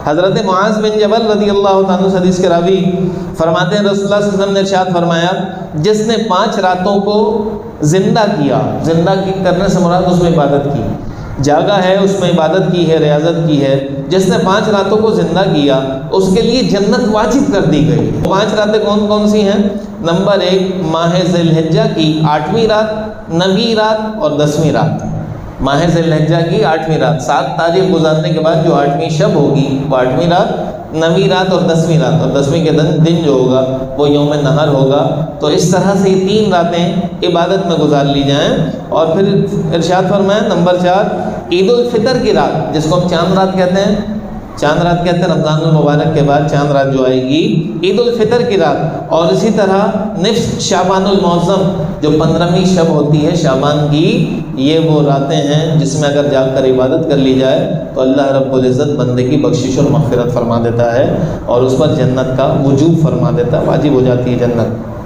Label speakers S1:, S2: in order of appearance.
S1: حضرت معاذ بن جبل رضی اللہ تعالیٰ عنہ حدیث کے راوی فرماتے ہیں رسول اللہ صلی اللہ علیہ وسلم نے ارشاد فرمایا جس نے 5 راتوں کو زندہ کیا، زندہ کرنے سے مراد اس میں عبادت کی، جاگا ہے اس میں عبادت کی ہے، ریاضت کی ہے، جس نے 5 راتوں کو زندہ کیا اس کے لیے جنت واجب کر دی گئی۔ 5 راتیں کون کون سی ہیں؟ نمبر 1 ماہ ذی الحجہ کی 8ویں رات، 9ویں رات اور 10ویں رات۔ ماہ ذی الحجہ کی 8ویں رات، 7 تاریخ گزارنے کے بعد جو 8ویں شب ہوگی وہ 8ویں رات، 9ویں رات اور 10ویں رات، اور 10ویں کے دن جو ہوگا وہ یوم نہر ہوگا۔ تو اس طرح سے یہ 3 راتیں عبادت میں گزار لی جائیں۔ اور پھر ارشاد فرمائیں نمبر 4 عید الفطر کی رات، جس کو ہم چاند رات کہتے ہیں، چاند رات کہتے ہیں رمضان المبارک کے بعد چاند رات جو آئے گی، عید الفطر کی رات۔ اور اسی طرح نصف شعبان المعظم جو 15ویں شب ہوتی ہے شعبان کی، یہ وہ راتیں ہیں جس میں اگر جا کر عبادت کر لی جائے تو اللہ رب العزت بندے کی بخشش اور مغفرت فرما دیتا ہے اور اس پر جنت کا وجوب فرما دیتا ہے، واجب ہو جاتی ہے جنت۔